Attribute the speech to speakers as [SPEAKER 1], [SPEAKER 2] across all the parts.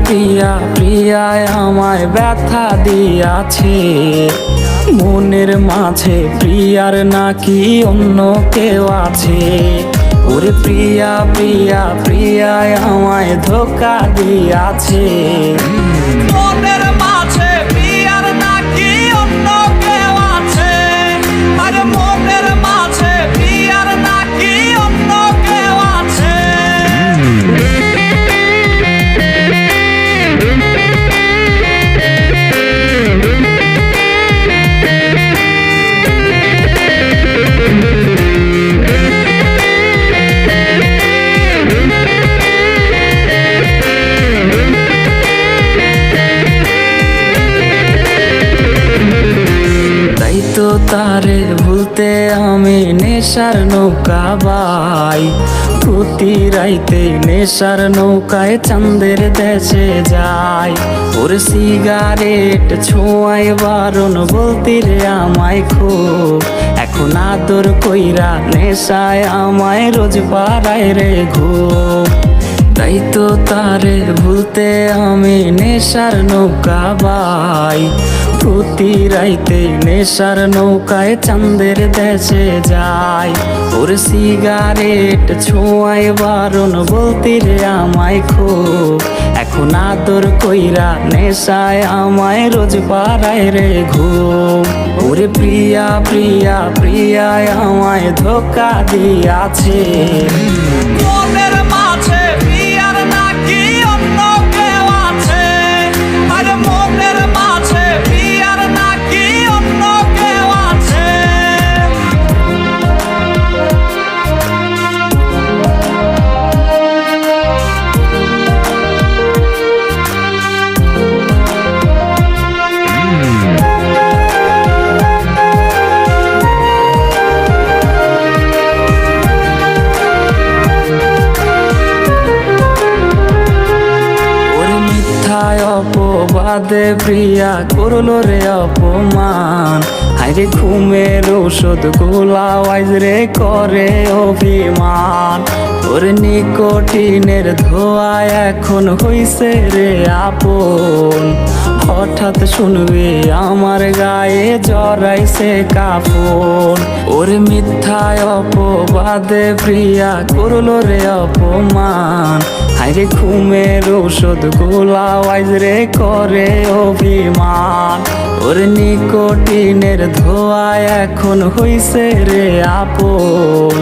[SPEAKER 1] প্রিয়া প্রিয়ায় আমায় ব্যথা দিয়াছে, মনের মাঝে প্রিয়ার নাকি অন্য কেউ আছে। ওরে প্রিয়া প্রিয়া প্রিয়ায় আমায় ধোঁকা দিয়াছে,
[SPEAKER 2] মনের মাঝে প্রিয়ার নাকি অন্য কেউ আছে। আরে মনের মাঝে প্রিয়ার নাকি অন্য কেউ আছে।
[SPEAKER 1] তো তারে ভুলতে আমি নেশার নৌকা বাই, প্রতি রাইতে নেশার নৌকায় চাঁদের দেশে যাই। ওর সিগারেট ছোঁয়ায় বারণ বলতি রে আমায় খুব, এখন আদর কইরা নেশায় আমায় রোজ পাড়ায় রে ঘুম। তাই তো তারে ভুলতে আমি নেশার নৌকা বাই, প্রতি রাইতে নেশার নৌকায় চাঁদের দেশে যাই। ওর সিগারেট ছোঁয়ায় বারণ বলতি রে আমায় খুব, এখন আদর কইরা নেশায় আমায় রোজ পাড়ায় রে ঘুম। ওরে প্রিয়া প্রিয়া প্রিয়ায় আমায় ধোঁকা দিয়াছে,
[SPEAKER 2] মনের মাঝে প্রিয়ার নাকি অন্য কেউ আছে। আরে মনের মাঝে প্রিয়ার নাকি অন্য কেউ আছে।
[SPEAKER 1] অপবাদে প্রিয়া করলো রে অপমান, হাইরে ঘুমের ঔষধ গোলা ওয়াইজ রে করে অভিমান। ওর নিকোটিনের ধোঁয়ায় এখন হইছে রে আপন, হঠাৎ শুনবি আমার গায়ে জড়াইছে কাফন। ওর মিথ্যায় অপবাদে প্রিয়া করলো রে অপমান, হাইরে ঘুমের ঔষধ গোলা ওয়াইজ রে করে অভিমান। ওর নিকোটিনের ধোঁয়ায় এখন হইছে রে আপন,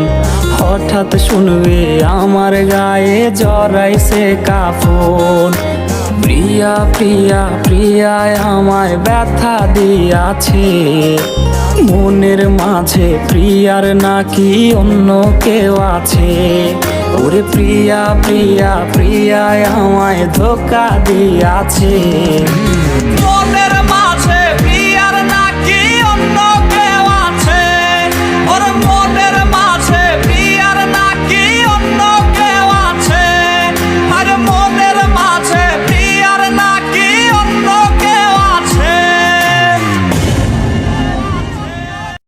[SPEAKER 1] হঠাৎ শুনবি আমার গায়ে জড়াইছে কাফন। প্রিয়া প্রিয়া প্রিয়ায় আমায় ব্যথা দিয়াছে, মনের মাঝে প্রিয়ার নাকি অন্য কেউ আছে। ওরে প্রিয়া প্রিয়া প্রিয়ায় আমায় ধোঁকা দিয়াছে।